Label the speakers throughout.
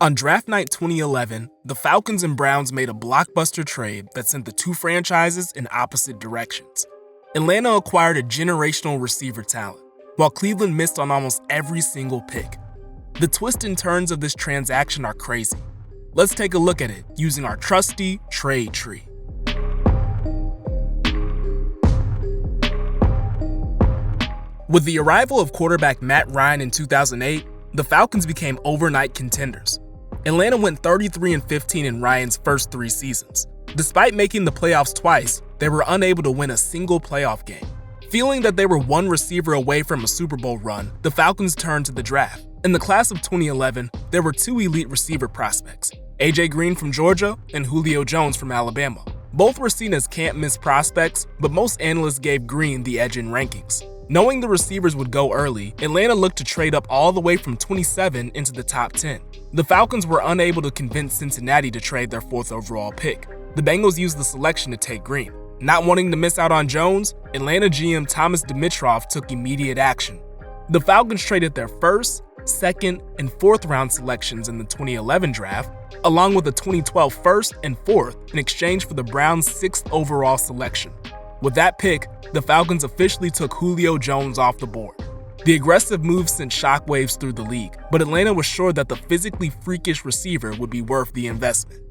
Speaker 1: On draft night 2011, the Falcons and Browns made a blockbuster trade that sent the two franchises in opposite directions. Atlanta acquired a generational receiver talent, while Cleveland missed on almost every single pick. The twists and turns of this transaction are crazy. Let's take a look at it using our trusty trade tree. With the arrival of quarterback Matt Ryan in 2008, the Falcons became overnight contenders. Atlanta went 33-15 in Ryan's first 3 seasons. Despite making the playoffs twice, they were unable to win a single playoff game. Feeling that they were one receiver away from a Super Bowl run, the Falcons turned to the draft. In the class of 2011, there were 2 elite receiver prospects, A.J. Green from Georgia and Julio Jones from Alabama. Both were seen as can't-miss prospects, but most analysts gave Green the edge in rankings. Knowing the receivers would go early, Atlanta looked to trade up all the way from 27 into the top 10. The Falcons were unable to convince Cincinnati to trade their 4th overall pick. The Bengals used the selection to take Green. Not wanting to miss out on Jones, Atlanta GM Thomas Dimitroff took immediate action. The Falcons traded their 1st, 2nd, and 4th round selections in the 2011 draft, along with the 2012 1st and 4th in exchange for the Browns' 6th overall selection. With that pick, the Falcons officially took Julio Jones off the board. The aggressive move sent shockwaves through the league, but Atlanta was sure that the physically freakish receiver would be worth the investment.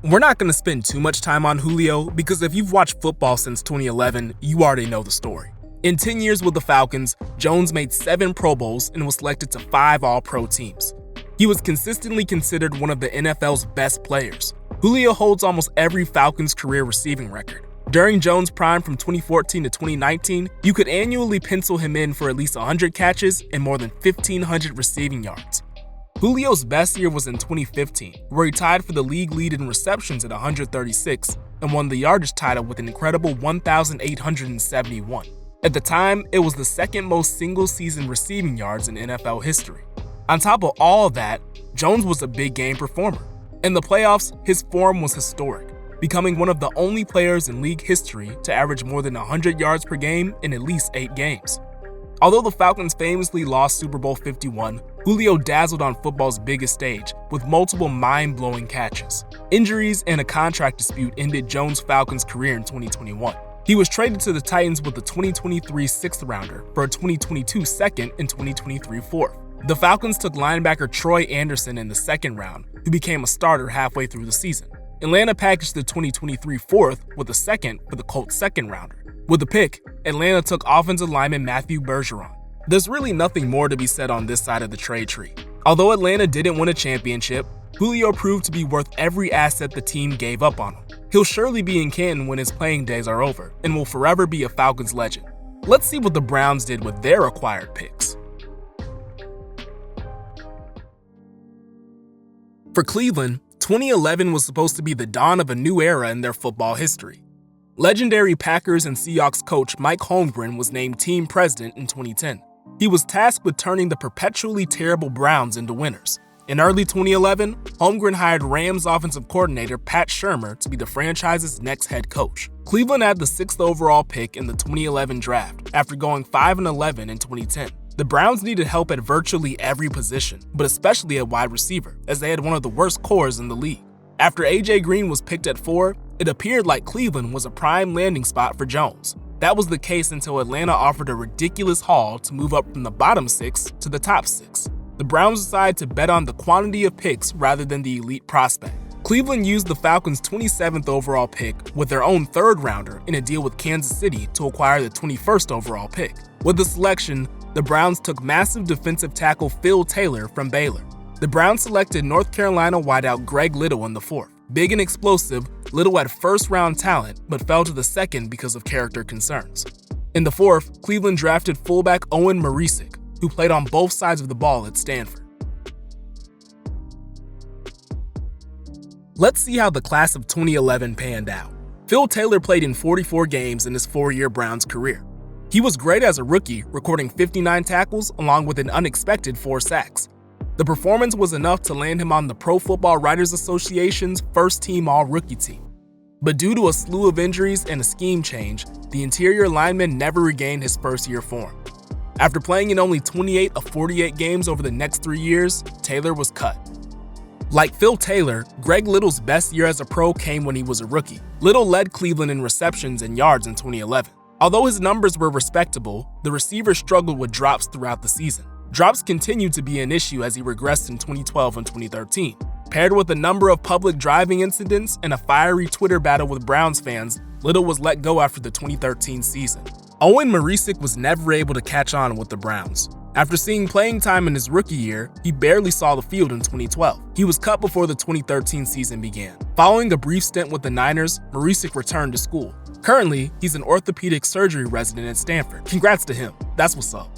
Speaker 1: We're not going to spend too much time on Julio because if you've watched football since 2011, you already know the story. In 10 years with the Falcons, Jones made 7 Pro Bowls and was selected to 5 All-Pro teams. He was consistently considered one of the NFL's best players. Julio holds almost every Falcons career receiving record. During Jones' prime from 2014 to 2019, you could annually pencil him in for at least 100 catches and more than 1,500 receiving yards. Julio's best year was in 2015, where he tied for the league lead in receptions at 136 and won the yardage title with an incredible 1,871. At the time, it was the 2nd most single-season receiving yards in NFL history. On top of all that, Jones was a big game performer. In the playoffs, his form was historic, becoming one of the only players in league history to average more than 100 yards per game in at least 8 games. Although the Falcons famously lost Super Bowl 51, Julio dazzled on football's biggest stage with multiple mind-blowing catches. Injuries and a contract dispute ended Jones' Falcons' career in 2021. He was traded to the Titans with a 2023 6th rounder for a 2022 2nd and 2023 4th. The Falcons took linebacker Troy Anderson in the 2nd round, who became a starter halfway through the season. Atlanta packaged the 2023 4th with a 2nd for the Colts' 2nd rounder. With the pick, Atlanta took offensive lineman Matthew Bergeron. There's really nothing more to be said on this side of the trade tree. Although Atlanta didn't win a championship, Julio proved to be worth every asset the team gave up on him. He'll surely be in Canton when his playing days are over and will forever be a Falcons legend. Let's see what the Browns did with their acquired picks. For Cleveland, 2011 was supposed to be the dawn of a new era in their football history. Legendary Packers and Seahawks coach Mike Holmgren was named team president in 2010. He was tasked with turning the perpetually terrible Browns into winners. In early 2011, Holmgren hired Rams offensive coordinator Pat Shurmur to be the franchise's next head coach. Cleveland had the 6th overall pick in the 2011 draft after going 5-11 in 2010. The Browns needed help at virtually every position, but especially at wide receiver, as they had one of the worst cores in the league. After A.J. Green was picked at 4, it appeared like Cleveland was a prime landing spot for Jones. That was the case until Atlanta offered a ridiculous haul to move up from the bottom 6 to the top 6. The Browns decided to bet on the quantity of picks rather than the elite prospect. Cleveland used the Falcons' 27th overall pick with their own 3rd rounder in a deal with Kansas City to acquire the 21st overall pick. With the selection, the Browns took massive defensive tackle Phil Taylor from Baylor. The Browns selected North Carolina wideout Greg Little in the 4th. Big and explosive, Little had 1st-round talent but fell to the 2nd because of character concerns. In the 4th, Cleveland drafted fullback Owen Marisic, who played on both sides of the ball at Stanford. Let's see how the class of 2011 panned out. Phil Taylor played in 44 games in his 4-year Browns career. He was great as a rookie, recording 59 tackles along with an unexpected 4 sacks. The performance was enough to land him on the Pro Football Writers Association's first-team All-Rookie team. But due to a slew of injuries and a scheme change, the interior lineman never regained his first-year form. After playing in only 28 of 48 games over the next 3 years, Taylor was cut. Like Phil Taylor, Greg Little's best year as a pro came when he was a rookie. Little led Cleveland in receptions and yards in 2011. Although his numbers were respectable, the receiver struggled with drops throughout the season. Drops continued to be an issue as he regressed in 2012 and 2013. Paired with a number of public driving incidents and a fiery Twitter battle with Browns fans, Little was let go after the 2013 season. Owen Marisic was never able to catch on with the Browns. After seeing playing time in his rookie year, he barely saw the field in 2012. He was cut before the 2013 season began. Following a brief stint with the Niners, Marisic returned to school. Currently, he's an orthopedic surgery resident at Stanford. Congrats to him. That's what's up.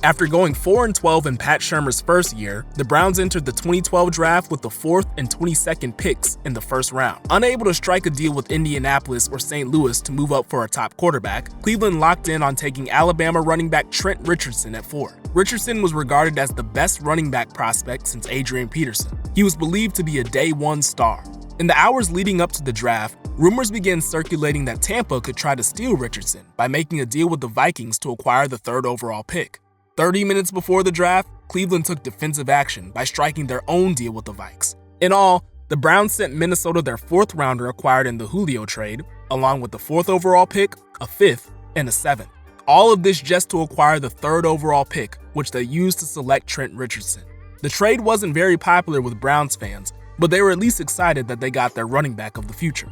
Speaker 1: After going 4-12 in Pat Shurmur's first year, the Browns entered the 2012 draft with the 4th and 22nd picks in the first round. Unable to strike a deal with Indianapolis or St. Louis to move up for a top quarterback, Cleveland locked in on taking Alabama running back Trent Richardson at 4. Richardson was regarded as the best running back prospect since Adrian Peterson. He was believed to be a day one star. In the hours leading up to the draft, rumors began circulating that Tampa could try to steal Richardson by making a deal with the Vikings to acquire the 3rd overall pick. 30 minutes before the draft, Cleveland took defensive action by striking their own deal with the Vikes. In all, the Browns sent Minnesota their 4th rounder acquired in the Julio trade, along with the 4th overall pick, a 5th, and a 7th. All of this just to acquire the 3rd overall pick, which they used to select Trent Richardson. The trade wasn't very popular with Browns fans, but they were at least excited that they got their running back of the future.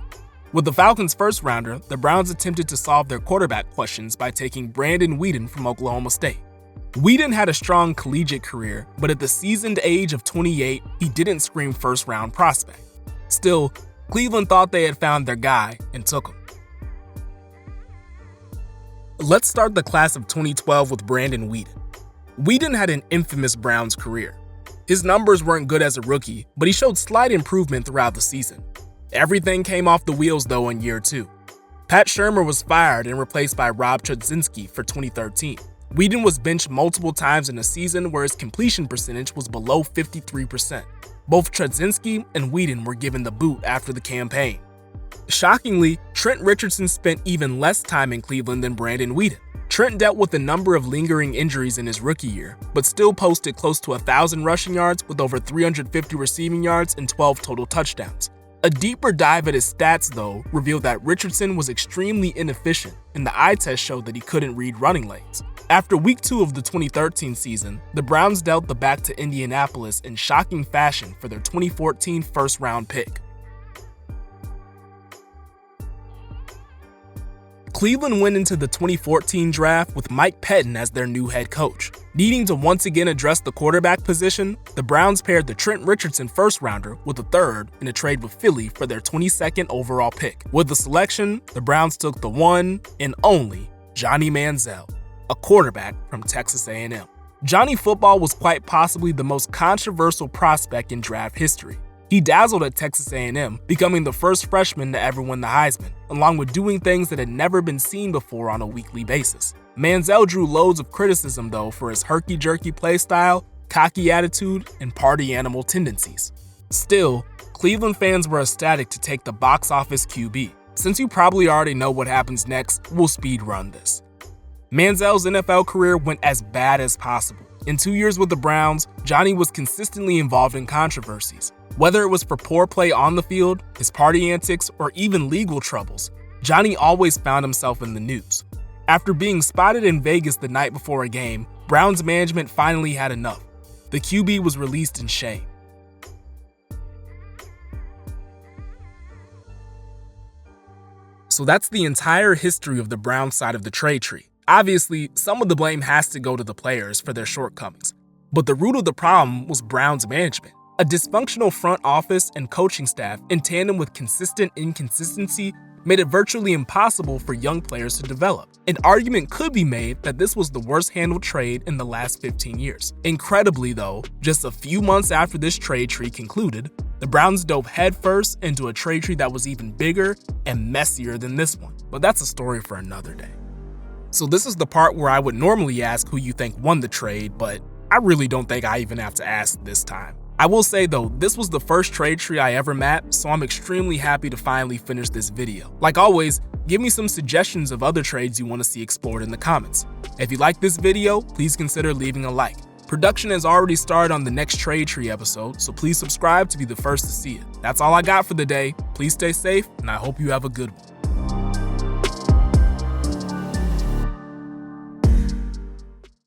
Speaker 1: With the Falcons' 1st rounder, the Browns attempted to solve their quarterback questions by taking Brandon Weeden from Oklahoma State. Weeden had a strong collegiate career, but at the seasoned age of 28, he didn't scream first-round prospect. Still, Cleveland thought they had found their guy and took him. Let's start the class of 2012 with Brandon Weeden. Weeden had an infamous Browns career. His numbers weren't good as a rookie, but he showed slight improvement throughout the season. Everything came off the wheels though in year 2. Pat Shurmur was fired and replaced by Rob Chudzinski for 2013. Weeden was benched multiple times in a season where his completion percentage was below 53%. Both Chudzinski and Weeden were given the boot after the campaign. Shockingly, Trent Richardson spent even less time in Cleveland than Brandon Weeden. Trent dealt with a number of lingering injuries in his rookie year, but still posted close to 1,000 rushing yards with over 350 receiving yards and 12 total touchdowns. A deeper dive at his stats, though, revealed that Richardson was extremely inefficient, and the eye test showed that he couldn't read running lanes. After week 2 of the 2013 season, the Browns dealt the bat to Indianapolis in shocking fashion for their 2014 first-round pick. Cleveland went into the 2014 draft with Mike Pettin as their new head coach. Needing to once again address the quarterback position, the Browns paired the Trent Richardson first-rounder with a 3rd in a trade with Philly for their 22nd overall pick. With the selection, the Browns took the one and only Johnny Manziel, a quarterback from Texas A&M. Johnny Football was quite possibly the most controversial prospect in draft history. He dazzled at Texas A&M, becoming the first freshman to ever win the Heisman, along with doing things that had never been seen before on a weekly basis. Manziel drew loads of criticism, though, for his herky-jerky play style, cocky attitude, and party animal tendencies. Still, Cleveland fans were ecstatic to take the box office QB. Since you probably already know what happens next, we'll speed run this. Manziel's NFL career went as bad as possible. In 2 years with the Browns, Johnny was consistently involved in controversies. Whether it was for poor play on the field, his party antics, or even legal troubles, Johnny always found himself in the news. After being spotted in Vegas the night before a game, Browns management finally had enough. The QB was released in shame. So that's the entire history of the Browns side of the trade tree. Obviously, some of the blame has to go to the players for their shortcomings, but the root of the problem was Browns management. A dysfunctional front office and coaching staff in tandem with consistent inconsistency made it virtually impossible for young players to develop. An argument could be made that this was the worst handled trade in the last 15 years. Incredibly though, just a few months after this trade tree concluded, the Browns dove headfirst into a trade tree that was even bigger and messier than this one. But that's a story for another day. So this is the part where I would normally ask who you think won the trade, but I really don't think I even have to ask this time. I will say though, this was the first trade tree I ever mapped, so I'm extremely happy to finally finish this video. Like always, give me some suggestions of other trades you want to see explored in the comments. If you like this video, please consider leaving a like. Production has already started on the next trade tree episode, so please subscribe to be the first to see it. That's all I got for the day. Please stay safe, and I hope you have a good one.